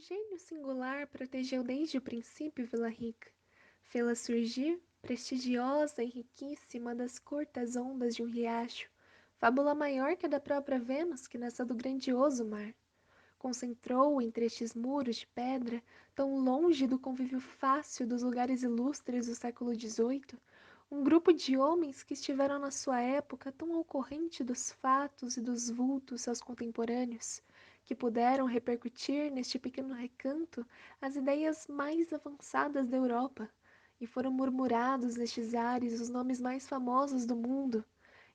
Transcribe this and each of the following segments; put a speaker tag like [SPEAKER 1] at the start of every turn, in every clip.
[SPEAKER 1] gênio singular protegeu desde o princípio Vila Rica, fê-la surgir, prestigiosa e riquíssima das curtas ondas de um riacho, fábula maior que a da própria Vênus que nasceu do grandioso mar. Concentrou entre estes muros de pedra, tão longe do convívio fácil dos lugares ilustres do século XVIII, um grupo de homens que estiveram na sua época tão ao corrente dos fatos e dos vultos seus contemporâneos, que puderam repercutir neste pequeno recanto as ideias mais avançadas da Europa, e foram murmurados nestes ares os nomes mais famosos do mundo,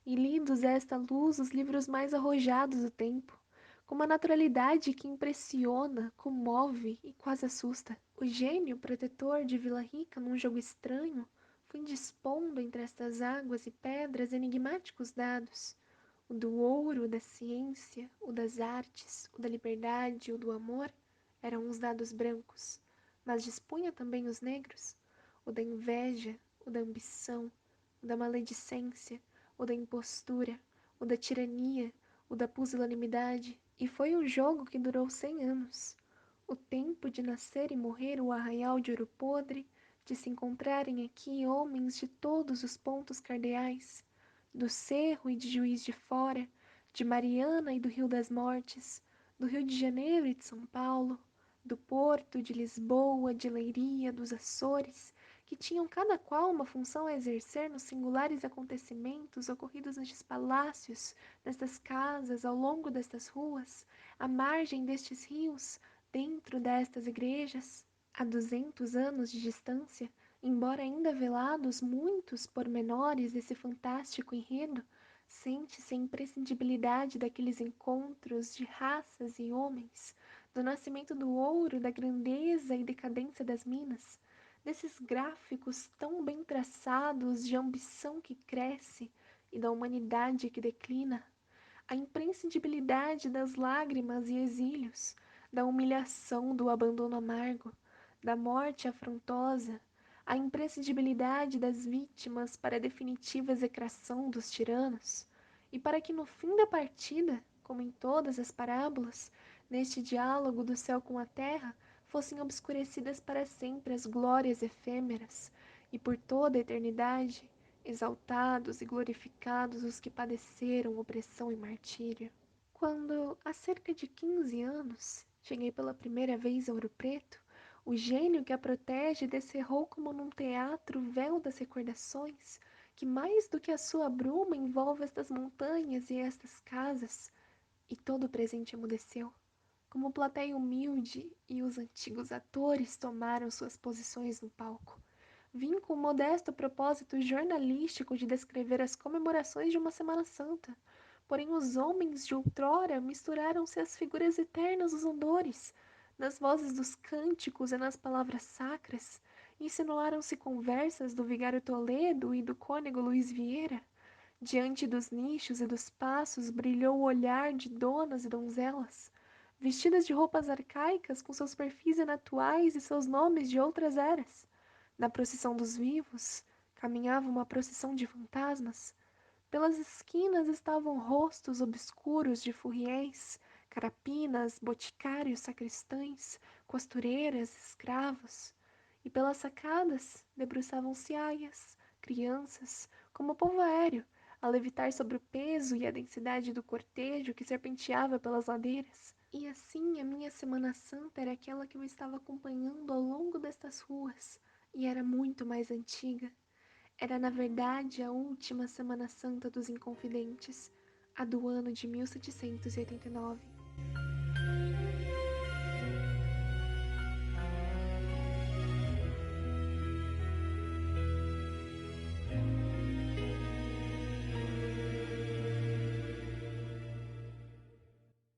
[SPEAKER 1] e lidos a esta luz os livros mais arrojados do tempo, com uma naturalidade que impressiona, comove e quase assusta. O gênio protetor de Vila Rica num jogo estranho foi dispondo entre estas águas e pedras enigmáticos dados, o do ouro, o da ciência, o das artes, o da liberdade, o do amor, eram os dados brancos, mas dispunha também os negros, o da inveja, o da ambição, o da maledicência, o da impostura, o da tirania, o da pusilanimidade, e foi um jogo que durou 100 anos. O tempo de nascer e morrer o arraial de Ouro Podre, de se encontrarem aqui homens de todos os pontos cardeais, do Cerro e de Juiz de Fora, de Mariana e do Rio das Mortes, do Rio de Janeiro e de São Paulo, do Porto, de Lisboa, de Leiria, dos Açores, que tinham cada qual uma função a exercer nos singulares acontecimentos ocorridos nestes palácios, nestas casas, ao longo destas ruas, à margem destes rios, dentro destas igrejas. A 200 anos de distância, embora ainda velados muitos pormenores desse fantástico enredo, sente-se a imprescindibilidade daqueles encontros de raças e homens, do nascimento do ouro, da grandeza e decadência das minas, desses gráficos tão bem traçados de ambição que cresce e da humanidade que declina, a imprescindibilidade das lágrimas e exílios, da humilhação do abandono amargo, da morte afrontosa, a imprescindibilidade das vítimas para a definitiva execração dos tiranos, e para que no fim da partida, como em todas as parábolas, neste diálogo do céu com a terra, fossem obscurecidas para sempre as glórias efêmeras, e por toda a eternidade, exaltados e glorificados os que padeceram opressão e martírio. Quando, há cerca de 15 anos, cheguei pela primeira vez a Ouro Preto, o gênio que a protege descerrou como num teatro o véu das recordações, que mais do que a sua bruma envolve estas montanhas e estas casas, e todo o presente emudeceu, como plateia humilde, e os antigos atores tomaram suas posições no palco. Vim com o modesto propósito jornalístico de descrever as comemorações de uma Semana Santa. Porém, os homens de outrora misturaram-se às figuras eternas dos odores, nas vozes dos cânticos e nas palavras sacras, insinuaram-se conversas do vigário Toledo e do cônego Luís Vieira. Diante dos nichos e dos passos brilhou o olhar de donas e donzelas, vestidas de roupas arcaicas com seus perfis inatuais e seus nomes de outras eras. Na procissão dos vivos, caminhava uma procissão de fantasmas. Pelas esquinas estavam rostos obscuros de furriéis, carapinas, boticários, sacristães, costureiras, escravos. E pelas sacadas debruçavam-se aias, crianças, como povo aéreo, a levitar sobre o peso e a densidade do cortejo que serpenteava pelas ladeiras. E assim a minha Semana Santa era aquela que eu estava acompanhando ao longo destas ruas, e era muito mais antiga. Era, na verdade, a última Semana Santa dos Inconfidentes, a do ano de 1789.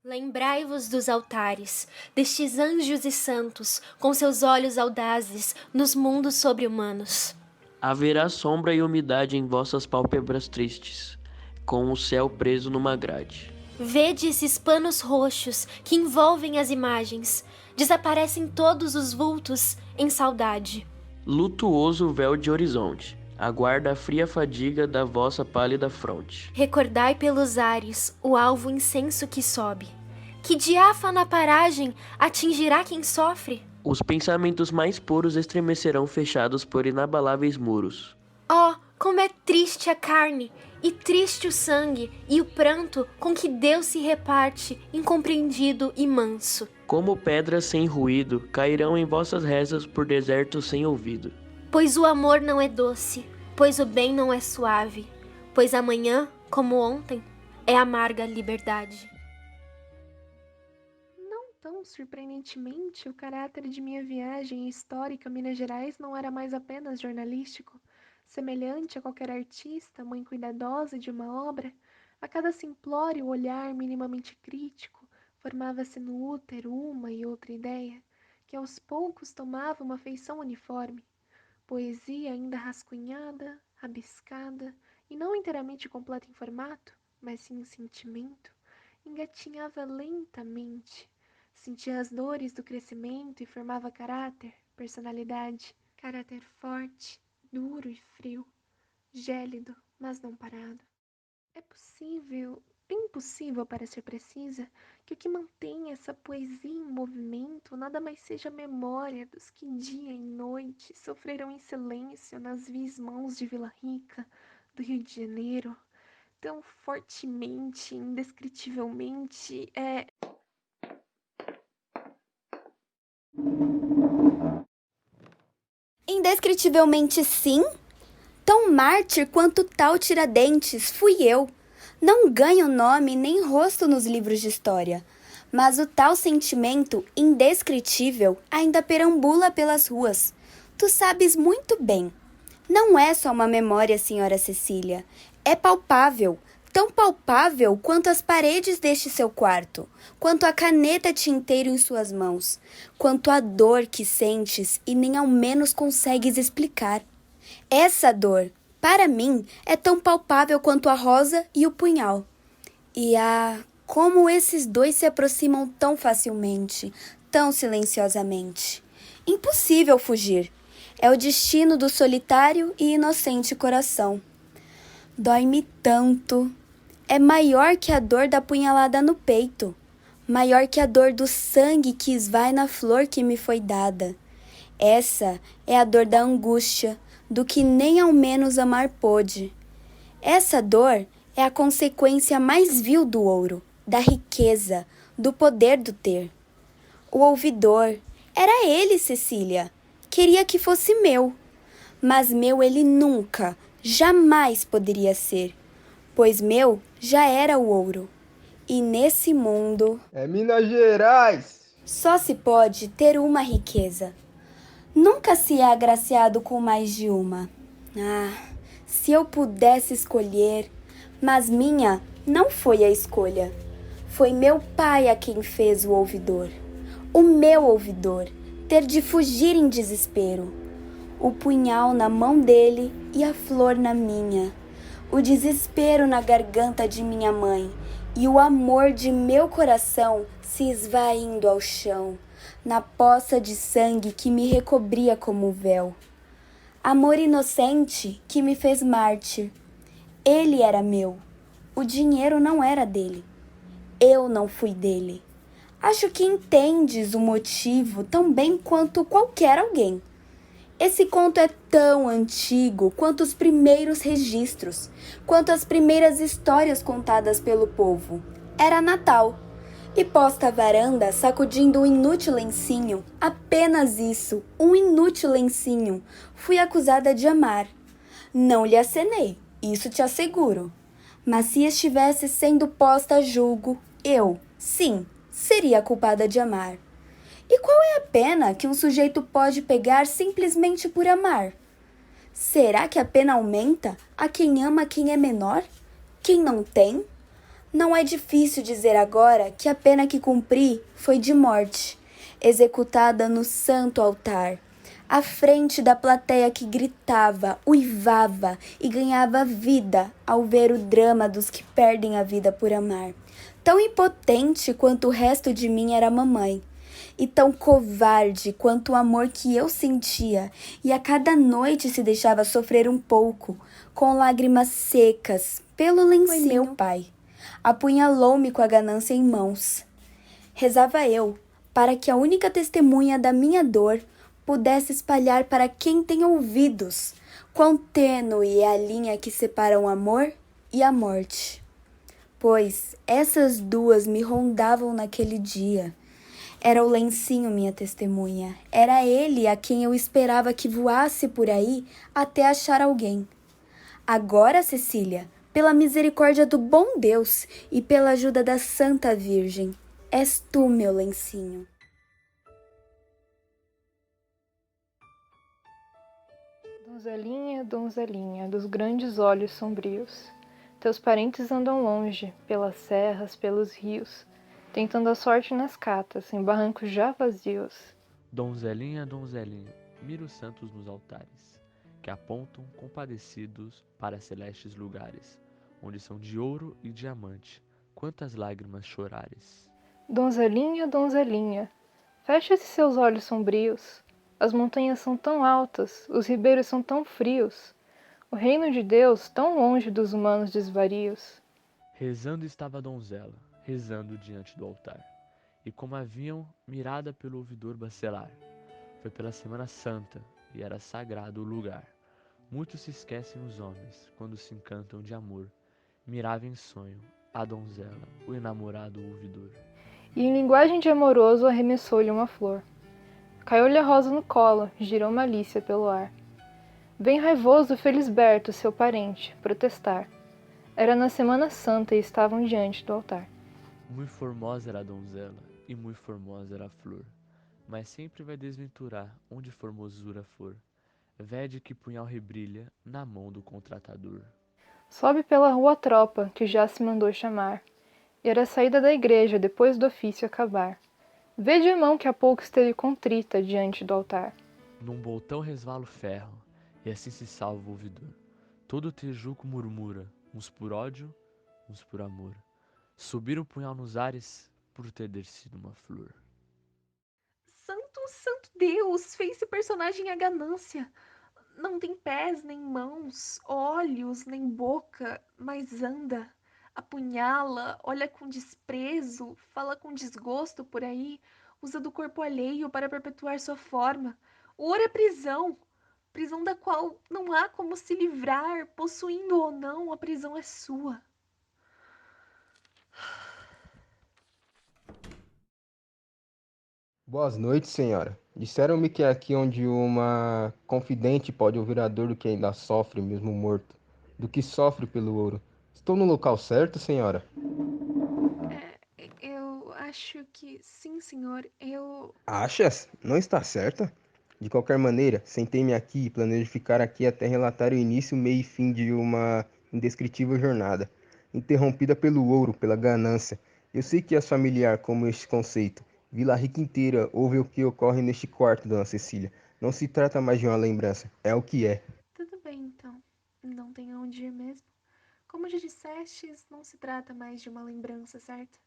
[SPEAKER 2] Lembrai-vos dos altares, destes anjos e santos, com seus olhos audazes, nos mundos sobre-humanos.
[SPEAKER 3] Haverá sombra e umidade em vossas pálpebras tristes, com o céu preso numa grade.
[SPEAKER 2] Vede esses panos roxos que envolvem as imagens. Desaparecem todos os vultos em saudade.
[SPEAKER 3] Lutuoso véu de horizonte, aguarda a fria fadiga da vossa pálida fronte.
[SPEAKER 2] Recordai pelos ares o alvo incenso que sobe. Que diáfana paragem atingirá quem sofre?
[SPEAKER 3] Os pensamentos mais puros estremecerão fechados por inabaláveis muros.
[SPEAKER 2] Oh, como é triste a carne, e triste o sangue, e o pranto com que Deus se reparte, incompreendido e manso.
[SPEAKER 3] Como pedras sem ruído, cairão em vossas rezas por desertos sem ouvido.
[SPEAKER 2] Pois o amor não é doce, pois o bem não é suave, pois amanhã, como ontem, é amarga liberdade.
[SPEAKER 1] Não tão surpreendentemente, o caráter de minha viagem histórica a Minas Gerais não era mais apenas jornalístico. Semelhante a qualquer artista, mãe cuidadosa de uma obra, a cada simplório olhar minimamente crítico, formava-se no útero uma e outra ideia, que aos poucos tomava uma feição uniforme. Poesia ainda rascunhada, rabiscada, e não inteiramente completa em formato, mas sim em sentimento, engatinhava lentamente, sentia as dores do crescimento e formava caráter, personalidade, caráter forte, duro e frio, gélido, mas não parado. É possível, bem possível para ser precisa, que o que mantém essa poesia em movimento nada mais seja a memória dos que dia e noite sofreram em silêncio nas vis mãos de Vila Rica, do Rio de Janeiro, tão fortemente, indescritivelmente,
[SPEAKER 4] Indescritivelmente sim? Tão mártir quanto tal Tiradentes fui eu. Não ganho nome nem rosto nos livros de história, mas o tal sentimento indescritível ainda perambula pelas ruas. Tu sabes muito bem. Não é só uma memória, senhora Cecília. É palpável, tão palpável quanto as paredes deste seu quarto, quanto a caneta tinteiro em suas mãos, quanto a dor que sentes e nem ao menos consegues explicar. Essa dor, para mim, é tão palpável quanto a rosa e o punhal. E como esses dois se aproximam tão facilmente, tão silenciosamente. Impossível fugir. É o destino do solitário e inocente coração. Dói-me tanto. É maior que a dor da punhalada no peito. Maior que a dor do sangue que esvai na flor que me foi dada. Essa é a dor da angústia, do que nem ao menos amar pôde. Essa dor é a consequência mais vil do ouro, da riqueza, do poder do ter. O ouvidor, era ele, Cecília. Queria que fosse meu, mas meu ele nunca, jamais poderia ser, pois meu já era o ouro. E nesse mundo,
[SPEAKER 5] É Minas Gerais!
[SPEAKER 4] só se pode ter uma riqueza. Nunca se é agraciado com mais de uma. Se eu pudesse escolher, mas minha não foi a escolha. Foi meu pai a quem fez o ouvidor. O meu ouvidor, ter de fugir em desespero. O punhal na mão dele e a flor na minha. O desespero na garganta de minha mãe e o amor de meu coração se esvaindo ao chão, na poça de sangue que me recobria como véu. Amor inocente que me fez mártir. Ele era meu. O dinheiro não era dele. Eu não fui dele. Acho que entendes o motivo tão bem quanto qualquer alguém. Esse conto é tão antigo quanto os primeiros registros, quanto as primeiras histórias contadas pelo povo. Era Natal. E posta à varanda, sacudindo um inútil lencinho, apenas isso, um inútil lencinho, fui acusada de amar. Não lhe acenei, isso te asseguro. Mas se estivesse sendo posta a julgo, eu, sim, seria culpada de amar. E qual é a pena que um sujeito pode pegar simplesmente por amar? Será que a pena aumenta a quem ama quem é menor? Quem não tem? Não é difícil dizer agora que a pena que cumpri foi de morte, executada no santo altar, à frente da plateia que gritava, uivava e ganhava vida ao ver o drama dos que perdem a vida por amar. Tão impotente quanto o resto de mim era a mamãe, e tão covarde quanto o amor que eu sentia, e a cada noite se deixava sofrer um pouco, com lágrimas secas, pelo lencinho. Meu pai apunhalou-me com a ganância em mãos. rezava eu, para que a única testemunha da minha dor pudesse espalhar para quem tem ouvidos quão tênue é a linha que separa o amor e a morte. Pois essas duas me rondavam naquele dia. Era o lencinho minha testemunha, era ele a quem eu esperava que voasse por aí até achar alguém. Agora, Cecília, pela misericórdia do bom Deus e pela ajuda da Santa Virgem, és tu meu lencinho.
[SPEAKER 6] Donzelinha, donzelinha, dos grandes olhos sombrios, teus parentes andam longe, pelas serras, pelos rios, tentando a sorte nas catas, em barrancos já vazios.
[SPEAKER 7] Donzelinha, donzelinha, mira os santos nos altares, que apontam compadecidos para celestes lugares, onde são de ouro e diamante, quantas lágrimas chorares.
[SPEAKER 6] Donzelinha, donzelinha, fecha esses seus olhos sombrios, as montanhas são tão altas, os ribeiros são tão frios, o reino de Deus tão longe dos humanos desvarios.
[SPEAKER 7] Rezando estava a donzela, rezando diante do altar, e como haviam mirada pelo ouvidor bacelar, foi pela Semana Santa, e era sagrado o lugar. Muitos se esquecem os homens, quando se encantam de amor, mirava em sonho a donzela, o enamorado ouvidor.
[SPEAKER 6] E em linguagem de amoroso arremessou-lhe uma flor. Caiu-lhe a rosa no colo, girou malícia pelo ar. Bem raivoso Felisberto, seu parente, protestar. Era na Semana Santa e estavam diante do altar.
[SPEAKER 7] Muito formosa era a donzela, e muito formosa era a flor, mas sempre vai desventurar onde formosura for. Vede que punhal rebrilha na mão do contratador.
[SPEAKER 6] Sobe pela rua a tropa, que já se mandou chamar. E era a saída da igreja, depois do ofício acabar. Vede a mão que há pouco esteve contrita diante do altar.
[SPEAKER 7] Num boltão resvala o ferro, e assim se salva o ouvidor. Todo o Tejuco murmura, uns por ódio, uns por amor. Subir o punhal nos ares por ter descido uma flor.
[SPEAKER 1] Santo, santo Deus, fez esse personagem a ganância. Não tem pés, nem mãos, olhos, nem boca, mas anda. Apunhala, olha com desprezo, fala com desgosto por aí, usa do corpo alheio para perpetuar sua forma. O ouro é prisão, prisão da qual não há como se livrar, possuindo ou não, a prisão é sua.
[SPEAKER 5] Boas noites, senhora. Disseram-me que é aqui onde uma confidente pode ouvir a dor do que ainda sofre, mesmo morto, do que sofre pelo ouro. Estou no local certo, senhora?
[SPEAKER 1] Eu acho que sim, senhor.
[SPEAKER 5] Achas? Não está certa? De qualquer maneira, sentei-me aqui e planejo ficar aqui até relatar o início, meio e fim de uma indescritível jornada, interrompida pelo ouro, pela ganância. Eu sei que és familiar como este conceito. Vila Rica inteira ouve o que ocorre neste quarto, dona Cecília. Não se trata mais de uma lembrança, é o que é.
[SPEAKER 1] Tudo bem, então. Não tem aonde ir mesmo. Como já dissestes, não se trata mais de uma lembrança, certo?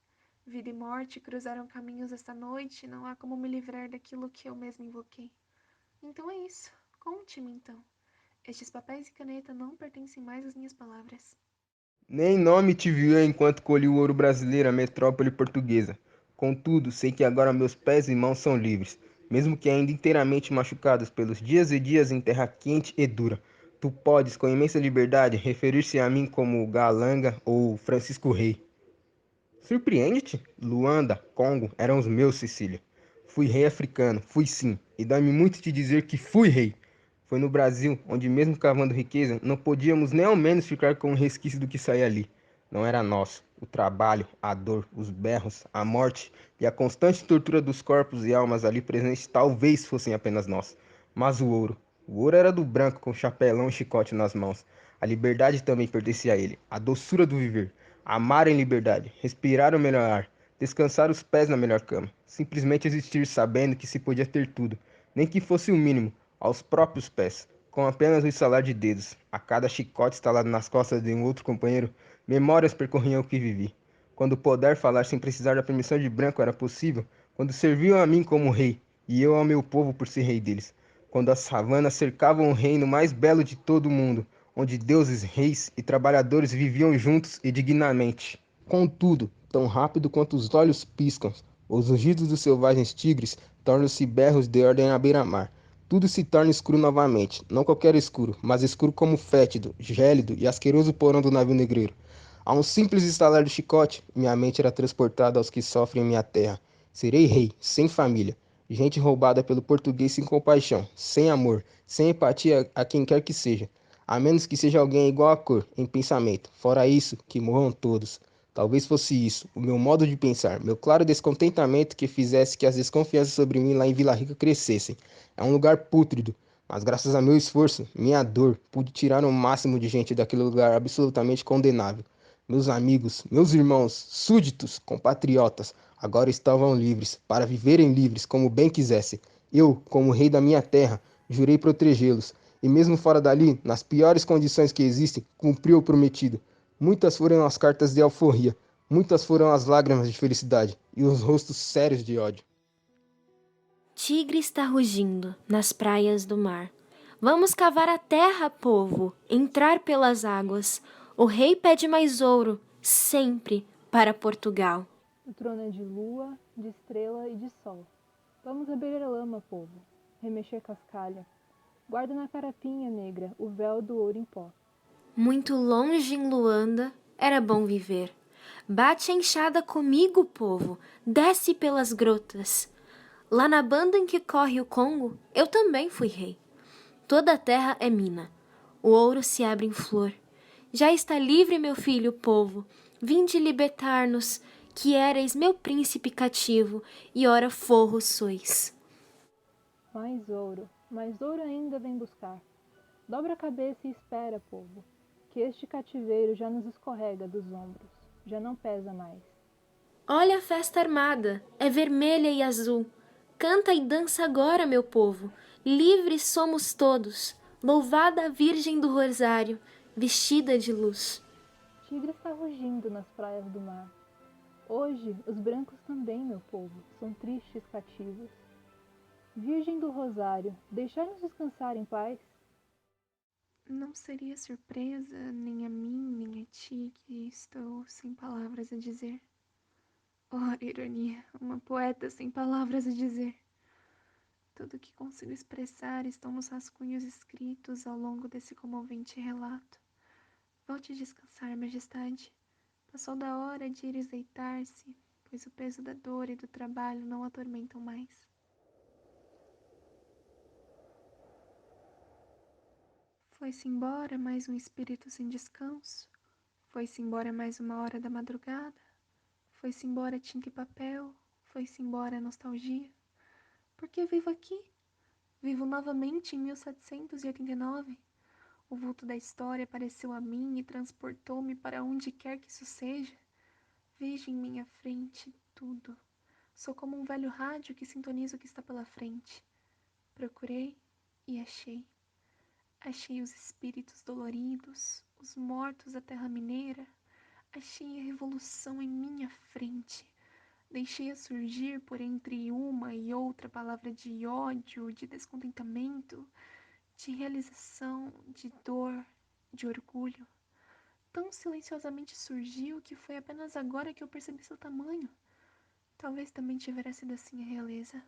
[SPEAKER 1] Vida e morte cruzaram caminhos esta noite, não há como me livrar daquilo que eu mesma invoquei. Então é isso. Conte-me, então. Estes papéis e caneta não pertencem mais às minhas palavras.
[SPEAKER 5] Nem nome te viu enquanto colhi o ouro brasileiro, a metrópole portuguesa. Contudo, sei que agora meus pés e mãos são livres, mesmo que ainda inteiramente machucados pelos dias e dias em terra quente e dura. Tu podes, com imensa liberdade, referir-se a mim como Galanga ou Francisco Rei. Surpreende-te? Luanda, Congo, eram os meus, Cecília. Fui rei africano, fui sim, e dói-me muito te dizer que fui rei. Foi no Brasil, onde mesmo cavando riqueza, não podíamos nem ao menos ficar com um resquício do que saía ali. Não era nosso. O trabalho, a dor, os berros, a morte e a constante tortura dos corpos e almas ali presentes talvez fossem apenas nós. Mas o ouro era do branco com chapelão e chicote nas mãos. A liberdade também pertencia a ele, a doçura do viver. Amar em liberdade, respirar o melhor ar, descansar os pés na melhor cama, simplesmente existir sabendo que se podia ter tudo, nem que fosse o mínimo, aos próprios pés, com apenas um estalar de dedos, a cada chicote estalado nas costas de um outro companheiro, memórias percorriam o que vivi. Quando poder falar sem precisar da permissão de branco era possível, quando serviam a mim como rei, e eu ao meu povo por ser rei deles, quando as savanas cercavam o reino mais belo de todo o mundo, onde deuses, reis e trabalhadores viviam juntos e dignamente. Contudo, tão rápido quanto os olhos piscam, Os rugidos dos selvagens tigres tornam-se berros de ordem à beira-mar. Tudo se torna escuro novamente, não qualquer escuro, mas escuro como o fétido, gélido e asqueroso porão do navio negreiro. A um simples estalar do chicote, minha mente era transportada aos que sofrem em minha terra. Serei rei, sem família, gente roubada pelo português sem compaixão, sem amor, sem empatia a quem quer que seja, a menos que seja alguém igual a cor, em pensamento. Fora isso, que morram todos. Talvez fosse isso, o meu modo de pensar, meu claro descontentamento que fizesse que as desconfianças sobre mim lá em Vila Rica crescessem. É um lugar pútrido, mas graças a meu esforço, minha dor, pude tirar o máximo de gente daquele lugar absolutamente condenável. Meus amigos, meus irmãos, súditos, compatriotas, agora estavam livres, para viverem livres como bem quisessem. Eu, como rei da minha terra, jurei protegê-los, e mesmo fora dali, nas piores condições que existem, cumpri o prometido. Muitas foram as cartas de alforria, muitas foram as lágrimas de felicidade e os rostos sérios de ódio.
[SPEAKER 2] Tigre está rugindo nas praias do mar. Vamos cavar a terra, povo, entrar pelas águas. O rei pede mais ouro, sempre para Portugal.
[SPEAKER 6] O trono é de lua, de estrela e de sol. Vamos abrir a lama, povo, remexer cascalho. Guarda na carapinha negra o véu do ouro em pó.
[SPEAKER 2] Muito longe em Luanda, era bom viver. Bate a enxada comigo, povo, desce pelas grotas. Lá na banda em que corre o Congo, eu também fui rei. Toda a terra é mina, o ouro se abre em flor. Já está livre, meu filho, povo, vinde libertar-nos, que éreis meu príncipe cativo, e ora forro sois.
[SPEAKER 6] Mais ouro ainda vem buscar. Dobra a cabeça e espera, povo, que este cativeiro já nos escorrega dos ombros, já não pesa mais.
[SPEAKER 2] Olha a festa armada, é vermelha e azul. Canta e dança agora, meu povo, livres somos todos, louvada a Virgem do Rosário, vestida de luz.
[SPEAKER 6] Tigre está rugindo nas praias do mar. Hoje, os brancos também, meu povo, são tristes cativos. Virgem do Rosário, deixai-nos descansar em paz.
[SPEAKER 1] Não seria surpresa nem a mim, nem a ti, que estou sem palavras a dizer. Ora, ironia, uma poeta sem palavras a dizer. Tudo que consigo expressar estão nos rascunhos escritos ao longo desse comovente relato. Volte descansar, majestade. Passou da hora de ires deitar-se, pois o peso da dor e do trabalho não atormentam mais. Foi-se embora mais um espírito sem descanso. Foi-se embora mais uma hora da madrugada. Foi-se embora tinta e papel. Foi-se embora a nostalgia. Porque vivo aqui. Vivo novamente em 1789. O vulto da história apareceu a mim e transportou-me para onde quer que isso seja. Vejo em minha frente tudo. Sou como um velho rádio que sintoniza o que está pela frente. Procurei e achei. Achei os espíritos doloridos, os mortos da terra mineira. Achei a revolução em minha frente. Deixei-a surgir por entre uma e outra palavra de ódio, de descontentamento, de realização, de dor, de orgulho. Tão silenciosamente surgiu que foi apenas agora que eu percebi seu tamanho. Talvez também tivesse sido assim a realeza.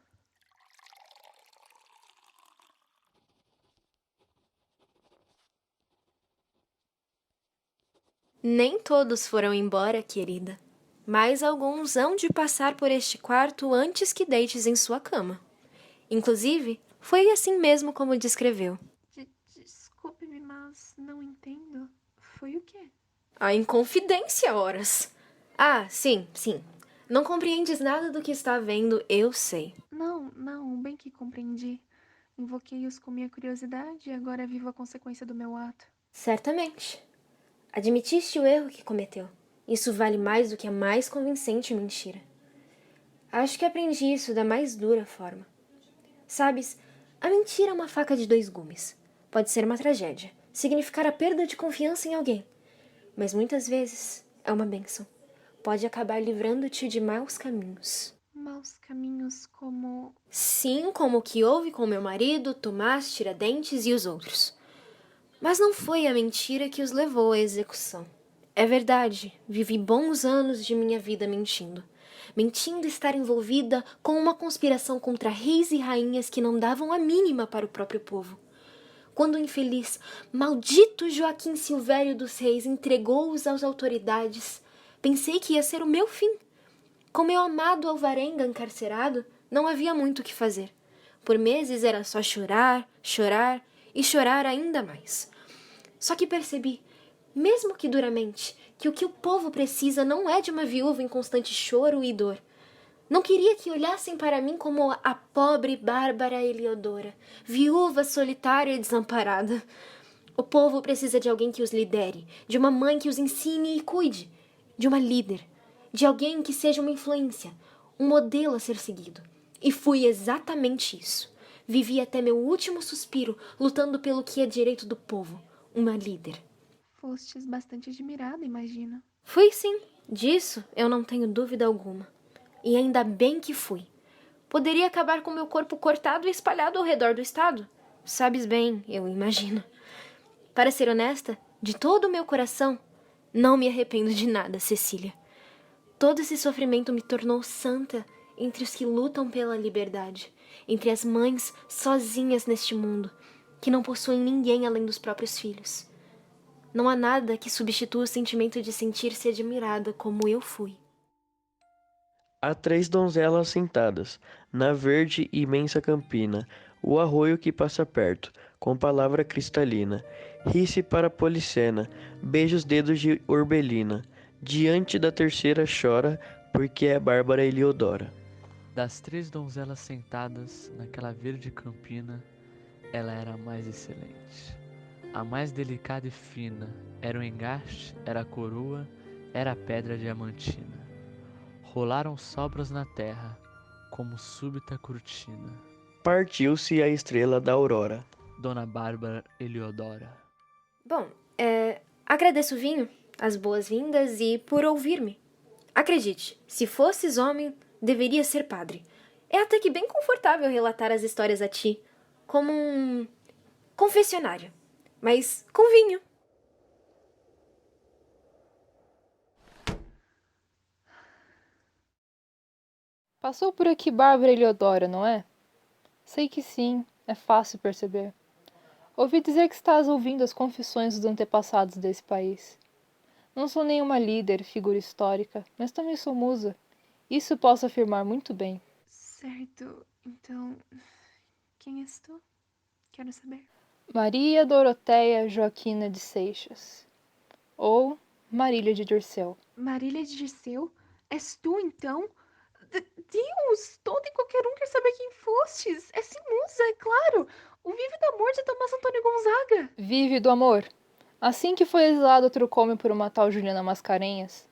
[SPEAKER 2] Nem todos foram embora, querida. Mas alguns hão de passar por este quarto antes que deites em sua cama. Inclusive, foi assim mesmo como descreveu.
[SPEAKER 1] Desculpe-me, mas não entendo. Foi o quê?
[SPEAKER 2] A inconfidência, horas. Ah, sim. Não compreendes nada do que está vendo, eu sei.
[SPEAKER 1] Não, bem que compreendi. Invoquei-os com minha curiosidade e agora vivo a consequência do meu ato.
[SPEAKER 2] Certamente. Admitiste o erro que cometeu. Isso vale mais do que a mais convincente mentira. Acho que aprendi isso da mais dura forma. Sabes, a mentira é uma faca de dois gumes. Pode ser uma tragédia, significar a perda de confiança em alguém. Mas muitas vezes é uma bênção. Pode acabar livrando-te de maus caminhos.
[SPEAKER 1] Maus caminhos como...
[SPEAKER 2] Sim, como o que houve com meu marido, Tomás, Tiradentes e os outros. Mas não foi a mentira que os levou à execução. É verdade, vivi bons anos de minha vida mentindo. mentindo estar envolvida com uma conspiração contra reis e rainhas que não davam a mínima para o próprio povo. Quando o infeliz, maldito Joaquim Silvério dos Reis entregou-os às autoridades, pensei que ia ser o meu fim. Com meu amado Alvarenga encarcerado, não havia muito o que fazer. Por meses era só chorar, chorar e chorar ainda mais. Só que percebi, mesmo que duramente, que o povo precisa não é de uma viúva em constante choro e dor. Não queria que olhassem para mim como a pobre Bárbara Eliodora, viúva solitária e desamparada. O povo precisa de alguém que os lidere, de uma mãe que os ensine e cuide, de uma líder, de alguém que seja uma influência, um modelo a ser seguido. E fui exatamente isso. Vivi até meu último suspiro lutando pelo que é direito do povo, uma líder.
[SPEAKER 1] Fostes bastante admirada, imagino.
[SPEAKER 2] Fui sim, disso eu não tenho dúvida alguma. E ainda bem que fui. Poderia acabar com meu corpo cortado e espalhado ao redor do estado. Sabes bem, eu imagino. Para ser honesta, de todo o meu coração, não me arrependo de nada, Cecília. Todo esse sofrimento me tornou santa entre os que lutam pela liberdade, entre as mães sozinhas neste mundo, que não possuem ninguém além dos próprios filhos. Não há nada que substitua o sentimento de sentir-se admirada como eu fui.
[SPEAKER 3] Há 3 donzelas sentadas, na verde e imensa campina, o arroio que passa perto, com palavra cristalina, ri-se para Policena, beija os dedos de Orbelina, diante da terceira chora, porque é Bárbara Eliodora.
[SPEAKER 7] Das 3 donzelas sentadas naquela verde campina, ela era a mais excelente. A mais delicada e fina, era o engaste, era a coroa, era a pedra diamantina. Rolaram sobras na terra, como súbita cortina.
[SPEAKER 3] Partiu-se a estrela da aurora.
[SPEAKER 7] Dona Bárbara Eliodora.
[SPEAKER 2] Bom, agradeço o vinho, as boas-vindas e por ouvir-me. Acredite, se fosses homem, deveria ser padre. É até que bem confortável relatar as histórias a ti, como um confessionário, mas com vinho.
[SPEAKER 6] Passou por aqui Bárbara Eliodora, não é? Sei que sim, é fácil perceber. Ouvi dizer que estás ouvindo as confissões dos antepassados desse país. Não sou nenhuma líder, figura histórica, mas também sou musa. Isso posso afirmar muito bem.
[SPEAKER 1] Certo, então. Quem és tu? Quero saber.
[SPEAKER 6] Maria Doroteia Joaquina de Seixas, ou Marília de Dirceu.
[SPEAKER 1] Marília de Dirceu? És tu, então? Deus! Todo e qualquer um quer saber quem fostes. É Simusa, é claro! O vívido amor de Tomás Antônio Gonzaga!
[SPEAKER 6] Vive do amor. Assim que foi exilado trocou-me por uma tal Juliana Mascarenhas.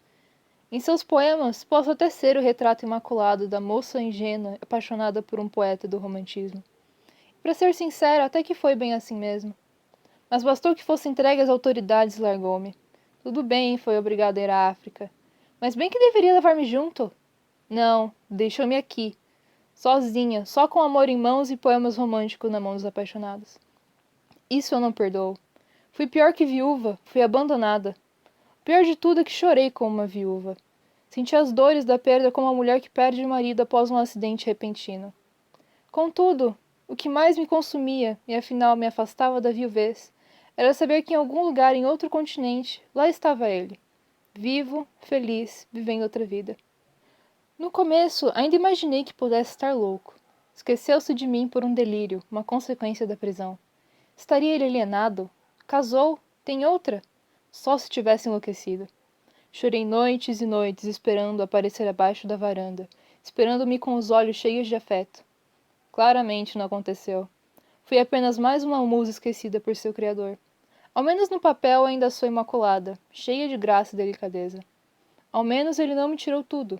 [SPEAKER 6] Em seus poemas, posso até ser o retrato imaculado da moça ingênua apaixonada por um poeta do romantismo. Para ser sincero, até que foi bem assim mesmo. Mas bastou que fosse entregue às autoridades e largou-me. Tudo bem, foi obrigado a ir à África. Mas bem que deveria levar-me junto. Não, deixou-me aqui. Sozinha, só com amor em mãos e poemas românticos na mão dos apaixonados. Isso eu não perdoo. Fui pior que viúva, fui abandonada. O pior de tudo é que chorei como uma viúva. Senti as dores da perda como uma mulher que perde o marido após um acidente repentino. Contudo, o que mais me consumia e afinal me afastava da viuvez era saber que em algum lugar em outro continente, lá estava ele, vivo, feliz, vivendo outra vida. No começo, ainda imaginei que pudesse estar louco. Esqueceu-se de mim por um delírio, uma consequência da prisão. Estaria ele alienado? Casou? Tem outra? Só se tivesse enlouquecido. Chorei noites e noites esperando aparecer abaixo da varanda, esperando-me com os olhos cheios de afeto. Claramente não aconteceu. Fui apenas mais uma musa esquecida por seu criador. Ao menos no papel ainda sou imaculada, cheia de graça e delicadeza. Ao menos ele não me tirou tudo.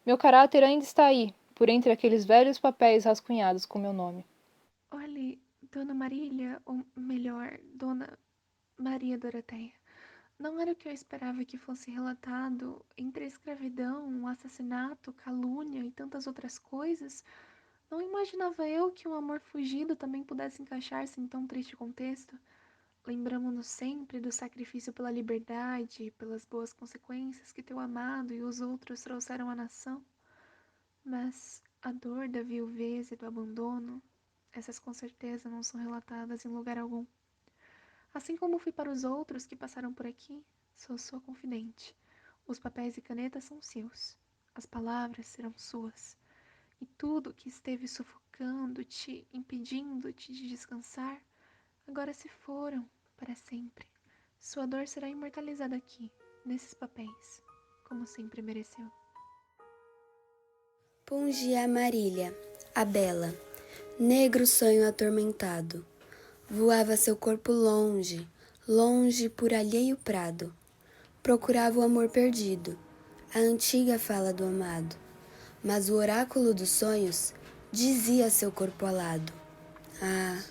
[SPEAKER 6] Meu caráter ainda está aí, por entre aqueles velhos papéis rascunhados com meu nome.
[SPEAKER 1] Olhe, Dona Marília, ou melhor, Dona Maria Doroteia. Não era o que eu esperava que fosse relatado entre a escravidão, o assassinato, calúnia e tantas outras coisas. Não imaginava eu que um amor fugido também pudesse encaixar-se em tão triste contexto. Lembramo-nos sempre do sacrifício pela liberdade, pelas boas consequências que teu amado e os outros trouxeram à nação. Mas a dor da viuvez e do abandono, essas com certeza não são relatadas em lugar algum. Assim como fui para os outros que passaram por aqui, sou sua confidente. Os papéis e canetas são seus. As palavras serão suas. E tudo que esteve sufocando-te, impedindo-te de descansar, agora se foram para sempre. Sua dor será imortalizada aqui, nesses papéis, como sempre mereceu.
[SPEAKER 4] Pungia Marília, a bela, negro sonho atormentado. Voava seu corpo longe, longe por alheio prado. Procurava o amor perdido, a antiga fala do amado. Mas o oráculo dos sonhos dizia a seu corpo alado: Ah,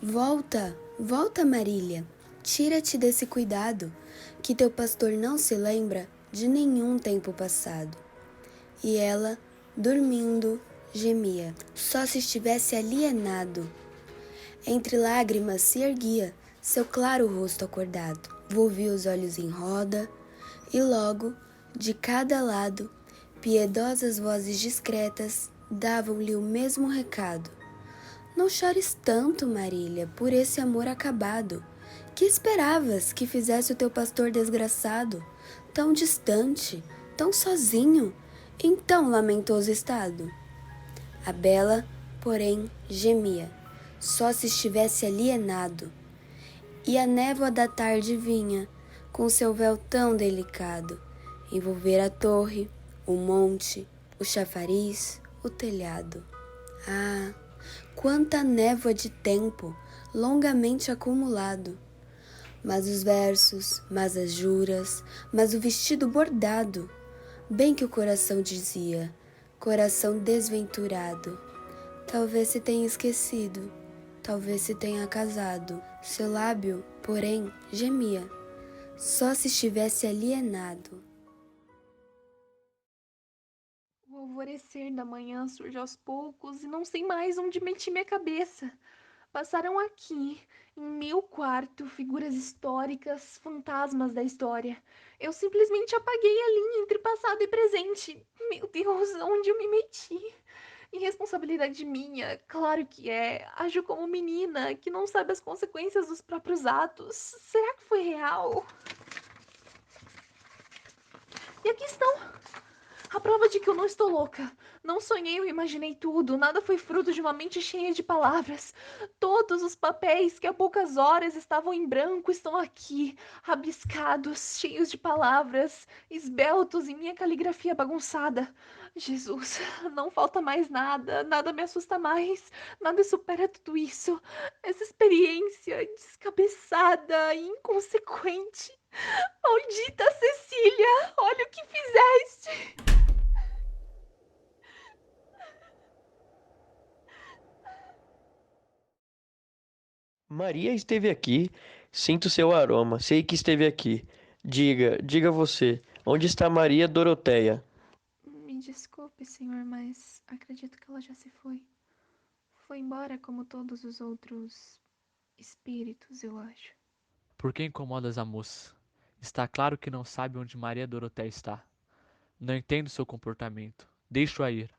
[SPEAKER 4] volta, volta, Marília, tira-te desse cuidado, que teu pastor não se lembra de nenhum tempo passado. E ela, dormindo, gemia, só se estivesse alienado. Entre lágrimas se erguia seu claro rosto acordado. Volvia os olhos em roda, e logo, de cada lado, piedosas vozes discretas davam-lhe o mesmo recado. Não chores tanto, Marília, por esse amor acabado. Que esperavas que fizesse o teu pastor desgraçado? Tão distante, tão sozinho, em tão lamentoso estado. A bela, porém, gemia, só se estivesse alienado. E a névoa da tarde vinha, com seu véu tão delicado, envolver a torre, o monte, o chafariz, o telhado. Ah, quanta névoa de tempo, longamente acumulado! Mas os versos, mas as juras, mas o vestido bordado, bem que o coração dizia, coração desventurado. Talvez se tenha esquecido, talvez se tenha casado. Seu lábio, porém, gemia, só se estivesse alienado.
[SPEAKER 1] O alvorecer da manhã surge aos poucos e não sei mais onde meti minha cabeça. Passaram aqui, em meu quarto, figuras históricas, fantasmas da história. Eu simplesmente apaguei a linha entre passado e presente. Meu Deus, onde eu me meti? Irresponsabilidade minha, claro que é. Ajo como menina, que não sabe as consequências dos próprios atos. Será que foi real? E aqui estão. A prova de que eu não estou louca. Não sonhei ou imaginei tudo. Nada foi fruto de uma mente cheia de palavras. Todos os papéis que há poucas horas estavam em branco estão aqui, rabiscados, cheios de palavras, esbeltos em minha caligrafia bagunçada. Jesus, não falta mais nada. Nada me assusta mais. Nada supera tudo isso. Essa experiência descabeçada e inconsequente. Maldita Cecília, olha o que fizeste.
[SPEAKER 3] Maria esteve aqui, sinto seu aroma, sei que esteve aqui. Diga você, onde está Maria Doroteia?
[SPEAKER 1] Me desculpe, senhor, mas acredito que ela já se foi. Foi embora como todos os outros espíritos, eu acho.
[SPEAKER 7] Por que incomodas a moça? Está claro que não sabe onde Maria Dorotéia está. Não entendo seu comportamento. Deixe-a ir.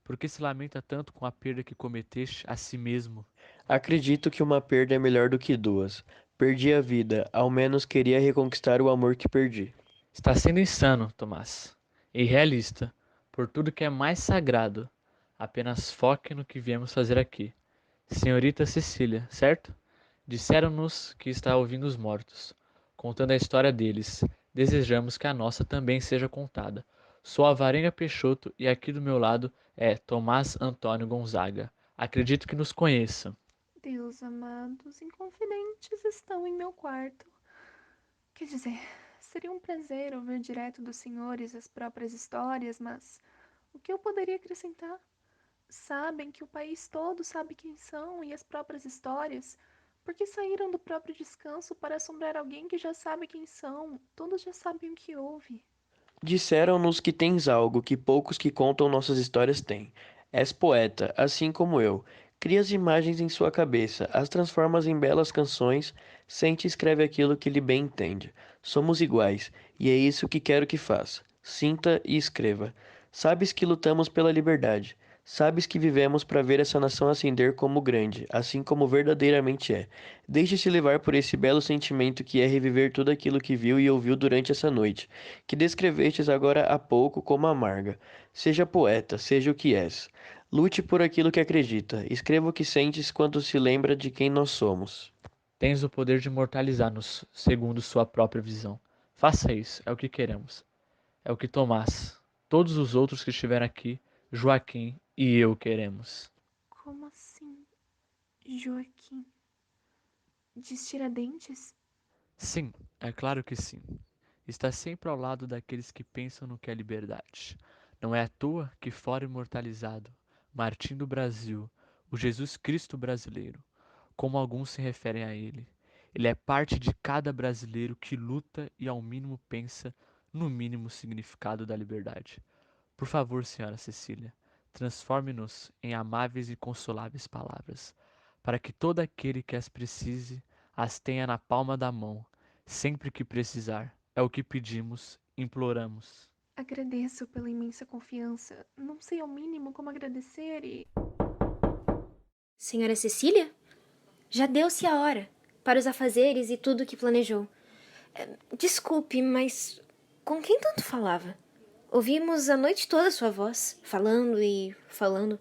[SPEAKER 7] Por que se lamenta tanto com a perda que cometeste a si mesmo?
[SPEAKER 3] Acredito que uma perda é melhor do que duas. Perdi a vida, ao menos queria reconquistar o amor que perdi.
[SPEAKER 7] Está sendo insano, Tomás. E irrealista. Por tudo que é mais sagrado. Apenas foque no que viemos fazer aqui. Senhorita Cecília, certo? Disseram-nos que está ouvindo os mortos, contando a história deles. Desejamos que a nossa também seja contada. Sou a Varenga Peixoto e aqui do meu lado é Tomás Antônio Gonzaga. Acredito que nos conheça.
[SPEAKER 1] Deus amado, os inconfidentes estão em meu quarto. Quer dizer, seria um prazer ouvir direto dos senhores as próprias histórias, mas o que eu poderia acrescentar? Sabem que o país todo sabe quem são e as próprias histórias, porque saíram do próprio descanso para assombrar alguém que já sabe quem são. Todos já sabem o que houve.
[SPEAKER 3] Disseram-nos que tens algo que poucos que contam nossas histórias têm. És poeta, assim como eu. Crias imagens em sua cabeça, as transformas em belas canções, sente e escreve aquilo que lhe bem entende. Somos iguais, e é isso que quero que faça. Sinta e escreva. Sabes que lutamos pela liberdade. Sabes que vivemos para ver essa nação ascender como grande, assim como verdadeiramente é. Deixe-se levar por esse belo sentimento que é reviver tudo aquilo que viu e ouviu durante essa noite, que descrevestes agora há pouco como amarga. Seja poeta, seja o que és. Lute por aquilo que acredita. Escreva o que sentes quando se lembra de quem nós somos.
[SPEAKER 7] Tens o poder de imortalizar-nos, segundo sua própria visão. Faça isso, é o que queremos. É o que Tomás, todos os outros que estiveram aqui, Joaquim e eu queremos.
[SPEAKER 1] Como assim, Joaquim? Diz Tiradentes?
[SPEAKER 7] Sim, é claro que sim. Está sempre ao lado daqueles que pensam no que é liberdade. Não é à toa que fora imortalizado, Martim do Brasil, o Jesus Cristo brasileiro, como alguns se referem a ele. Ele é parte de cada brasileiro que luta e ao mínimo pensa no mínimo significado da liberdade. Por favor, senhora Cecília, transforme-nos em amáveis e consoláveis palavras, para que todo aquele que as precise as tenha na palma da mão, sempre que precisar. É o que pedimos, imploramos.
[SPEAKER 1] Agradeço pela imensa confiança. Não sei ao mínimo como agradecer e.
[SPEAKER 2] Senhora Cecília? Já deu-se a hora para os afazeres e tudo o que planejou. Desculpe, mas com quem tanto falava? Ouvimos a noite toda sua voz, falando e falando.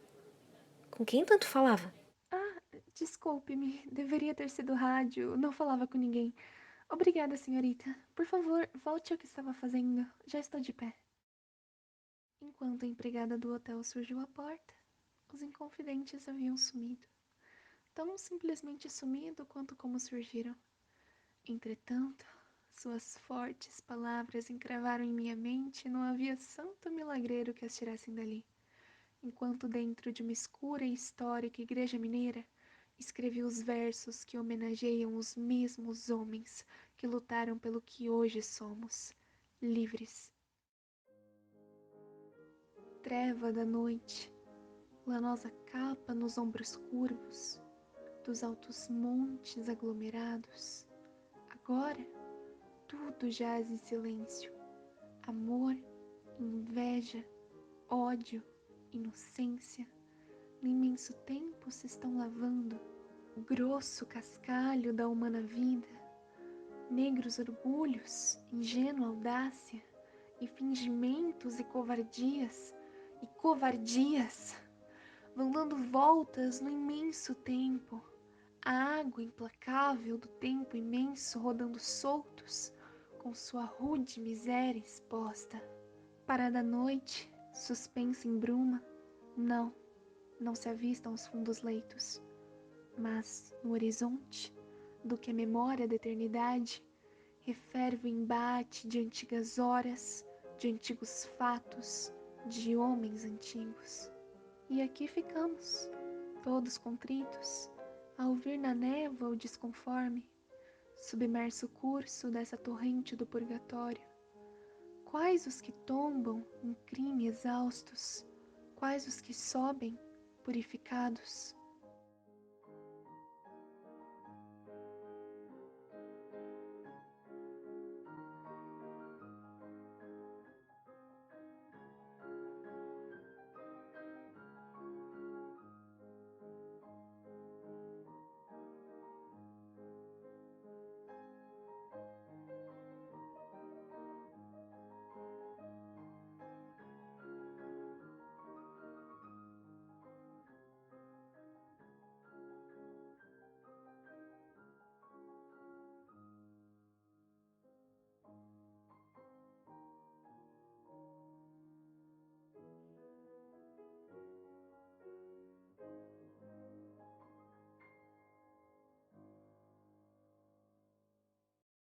[SPEAKER 2] Com quem tanto falava?
[SPEAKER 1] Ah, desculpe-me. Deveria ter sido rádio. Não falava com ninguém. Obrigada, senhorita. Por favor, volte ao que estava fazendo. Já estou de pé. Enquanto a empregada do hotel surgiu à porta, os inconfidentes haviam sumido. Tão simplesmente sumido quanto como surgiram. Entretanto, suas fortes palavras encravaram em minha mente e não havia santo milagreiro que as tirassem dali. Enquanto dentro de uma escura e histórica igreja mineira, escrevi os versos que homenageiam os mesmos homens que lutaram pelo que hoje somos, livres. Treva da noite, lanosa capa nos ombros curvos, dos altos montes aglomerados. Agora, tudo jaz em silêncio. Amor, inveja, ódio, inocência, no imenso tempo se estão lavando. O grosso cascalho da humana vida, negros orgulhos, ingênua audácia, e fingimentos e covardias, vão dando voltas no imenso tempo, a água implacável do tempo imenso rodando soltos, com sua rude miséria exposta. Parada a noite, suspensa em bruma, não se avistam os fundos leitos, mas no horizonte, do que a memória da eternidade, referve o embate de antigas horas, de antigos fatos, de homens antigos. E aqui ficamos, todos contritos, a ouvir na névoa o desconforme, submerso o curso dessa torrente do purgatório. Quais os que tombam em crime exaustos? Quais os que sobem, purificados?